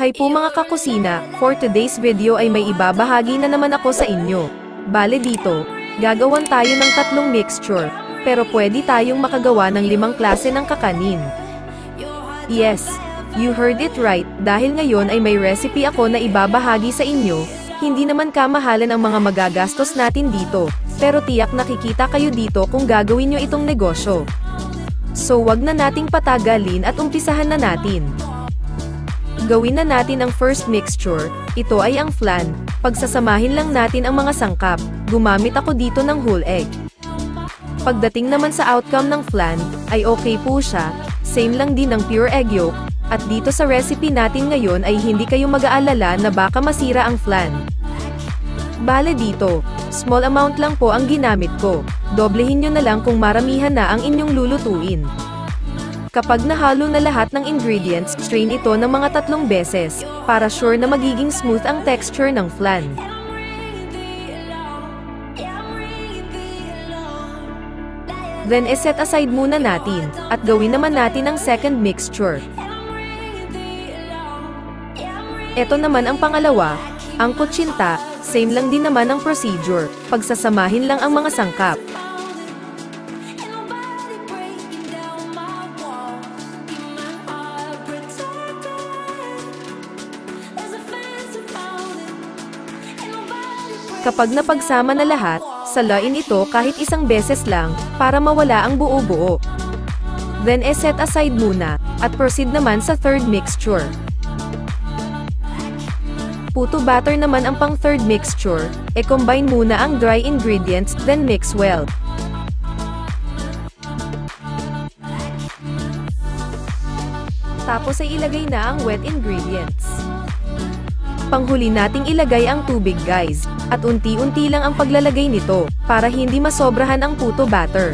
Hi po mga kakusina, for today's video ay may ibabahagi na naman ako sa inyo. Bale dito, gagawan tayo ng tatlong mixture, pero pwede tayong makagawa ng 5 klase ng kakanin. Yes, you heard it right, dahil ngayon ay may recipe ako na ibabahagi sa inyo. Hindi naman kamahalan ang mga magagastos natin dito, pero tiyak nakikita kayo dito kung gagawin nyo itong negosyo. So wag na nating patagalin at umpisahan na natin. Gawin na natin ang first mixture, ito ay ang flan. Pagsasamahin lang natin ang mga sangkap, gumamit ako dito ng whole egg. Pagdating naman sa outcome ng flan, ay okay po siya, same lang din ng pure egg yolk, at dito sa recipe natin ngayon ay hindi kayo mag-aalala na baka masira ang flan. Bale dito, small amount lang po ang ginamit ko, doblehin nyo na lang kung maramihan na ang inyong lulutuin. Kapag nahalo na lahat ng ingredients, strain ito ng mga 3 beses, para sure na magiging smooth ang texture ng flan. Then set aside muna natin, at gawin naman natin ang second mixture. Ito naman ang pangalawa, ang kutsinta, same lang din naman ang procedure, pagsasamahin lang ang mga sangkap. Kapag napagsama na lahat, salain ito kahit 1 beses lang, para mawala ang buo-buo. Then set aside muna, at proceed naman sa third mixture. Puto batter naman ang pang third mixture, combine muna ang dry ingredients, then mix well. Tapos ay ilagay na ang wet ingredients. Panghuli nating ilagay ang tubig guys, at unti-unti lang ang paglalagay nito, para hindi masobrahan ang puto batter.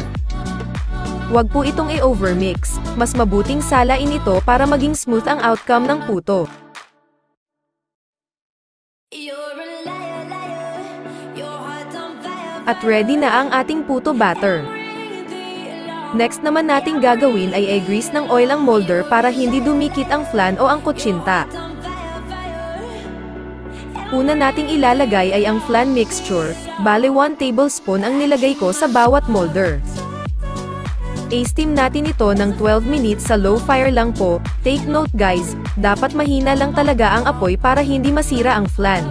Huwag po itong i-overmix, mas mabuting salain ito para maging smooth ang outcome ng puto. At ready na ang ating puto batter. Next naman nating gagawin ay i-grease ng oil ang molder para hindi dumikit ang flan o ang kutsinta. Una nating ilalagay ay ang flan mixture, bale 1 tablespoon ang nilagay ko sa bawat molder. I-steam natin ito ng 12 minutes sa low fire lang po. Take note guys, dapat mahina lang talaga ang apoy para hindi masira ang flan.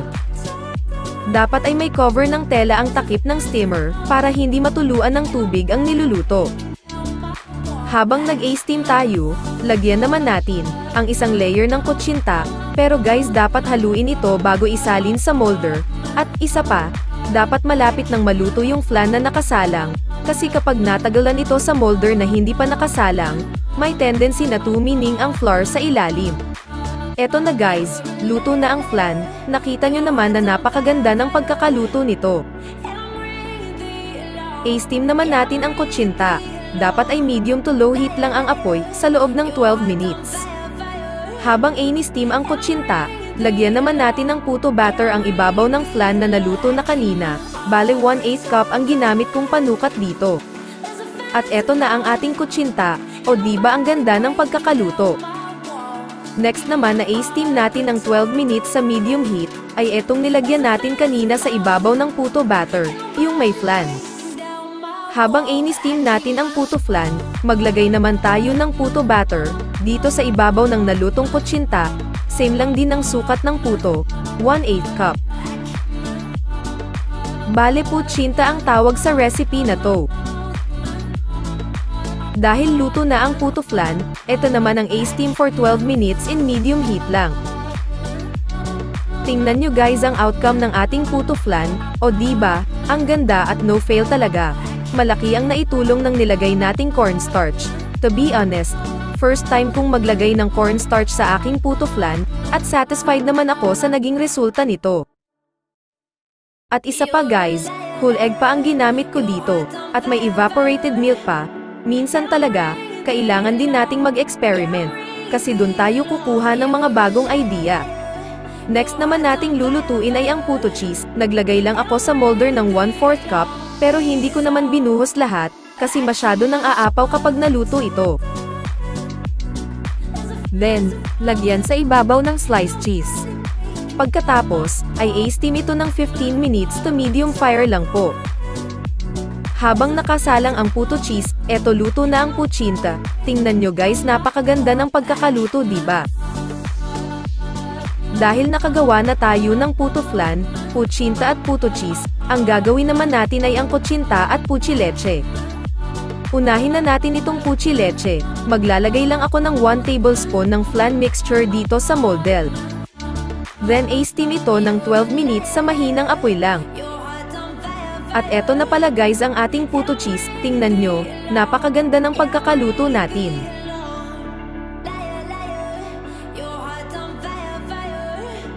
Dapat ay may cover ng tela ang takip ng steamer, para hindi matuluan ng tubig ang niluluto. Habang nag-i-steam tayo, lagyan naman natin ang 1 layer ng kutsinta, pero guys dapat haluin ito bago isalin sa molder, at isa pa, dapat malapit ng maluto yung flan na nakasalang, kasi kapag natagalan ito sa molder na hindi pa nakasalang, may tendency na tumining ang flour sa ilalim. Eto na guys, luto na ang flan, nakita nyo naman na napakaganda ng pagkakaluto nito. I-steam naman natin ang kutsinta. Dapat ay medium to low heat lang ang apoy, sa loob ng 12 minutes. Habang ini-steam ang kutsinta, lagyan naman natin ng puto batter ang ibabaw ng flan na naluto na kanina, bale 1/8 cup ang ginamit kong panukat dito. At eto na ang ating kutsinta, o diba ang ganda ng pagkakaluto. Next naman na i-steam natin ng 12 minutes sa medium heat, ay etong nilagyan natin kanina sa ibabaw ng puto batter, yung may flan. Habang ini-steam natin ang puto flan, maglagay naman tayo ng puto batter, dito sa ibabaw ng nalutong kutsinta, same lang din ang sukat ng puto, 1/8 cup. Bale putsinta ang tawag sa recipe na to. Dahil luto na ang puto flan, eto naman ang i-steam for 12 minutes in medium heat lang. Tingnan nyo guys ang outcome ng ating puto flan, o diba, ang ganda at no fail talaga. Malaki ang naitulong ng nilagay nating cornstarch. To be honest, first time kong maglagay ng cornstarch sa aking puto flan, at satisfied naman ako sa naging resulta nito. At isa pa guys, whole egg pa ang ginamit ko dito, at may evaporated milk pa. Minsan talaga, kailangan din nating mag-experiment, kasi dun tayo kukuha ng mga bagong idea. Next naman nating lulutuin ay ang puto cheese. Naglagay lang ako sa molder ng 1/4 cup, pero hindi ko naman binuhos lahat, kasi masyado nang aapaw kapag naluto ito. Then, lagyan sa ibabaw ng sliced cheese. Pagkatapos, ay i-steam ito ng 15 minutes to medium fire lang po. Habang nakasalang ang puto cheese, eto luto na ang puchinta. Tingnan nyo guys, napakaganda ng pagkakaluto, diba? Dahil nakagawa na tayo ng puto flan, puchinta at puto cheese, ang gagawin naman natin ay ang kutsinta at puchi leche. Unahin na natin itong puchi leche. Maglalagay lang ako ng 1 tablespoon ng flan mixture dito sa moldel. Then i-steam ito ng 12 minutes sa mahinang apoy lang. At eto na pala guys ang ating puto cheese. Tingnan nyo, napakaganda ng pagkakaluto natin.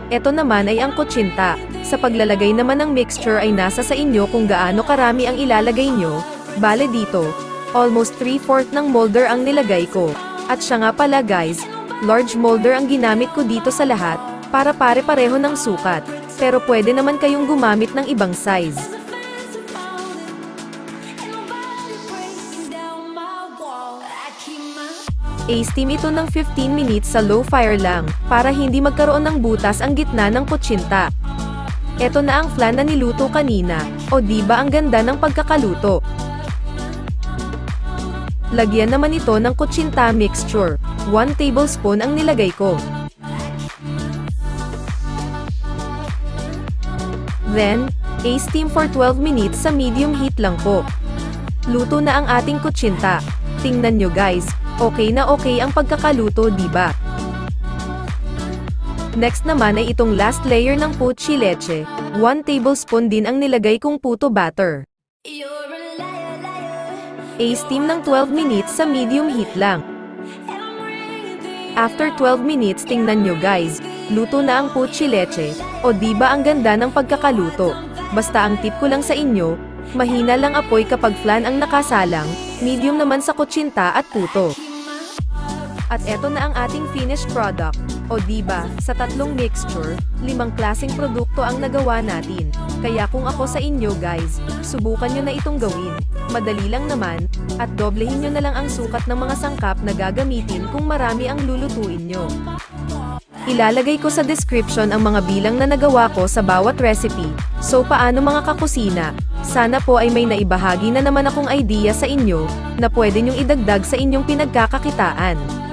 Eto naman ay ang kutsinta. Sa paglalagay naman ng mixture ay nasa sa inyo kung gaano karami ang ilalagay nyo. Bale dito, almost 3/4 ng molder ang nilagay ko. At siya nga pala guys, large molder ang ginamit ko dito sa lahat, para pare-pareho ng sukat. Pero pwede naman kayong gumamit ng ibang size. I-steam ito ng 15 minutes sa low fire lang, para hindi magkaroon ng butas ang gitna ng kutsinta. Eto na ang flan na niluto kanina, o diba ang ganda ng pagkakaluto. Lagyan naman ito ng kutsinta mixture. 1 tablespoon ang nilagay ko. Then, i-steam for 12 minutes sa medium heat lang po. Luto na ang ating kutsinta. Tingnan nyo guys, okay na okay ang pagkakaluto, diba? Next naman ay itong last layer ng puchi leche. 1 tablespoon din ang nilagay kong puto batter. I-steam ng 12 minutes sa medium heat lang. After 12 minutes, tingnan nyo guys, luto na ang puchi leche, o diba ang ganda ng pagkakaluto. Basta ang tip ko lang sa inyo, mahina lang apoy kapag flan ang nakasalang, medium naman sa kutsinta at puto. At eto na ang ating finished product. O diba, sa tatlong mixture, 5 klaseng produkto ang nagawa natin. Kaya kung ako sa inyo guys, subukan nyo na itong gawin. Madali lang naman, at doblehin nyo na lang ang sukat ng mga sangkap na gagamitin kung marami ang lulutuin nyo. Ilalagay ko sa description ang mga bilang na nagawa ko sa bawat recipe. So paano mga kakusina? Sana po ay may naibahagi na naman akong idea sa inyo, na pwede nyong idagdag sa inyong pinagkakakitaan.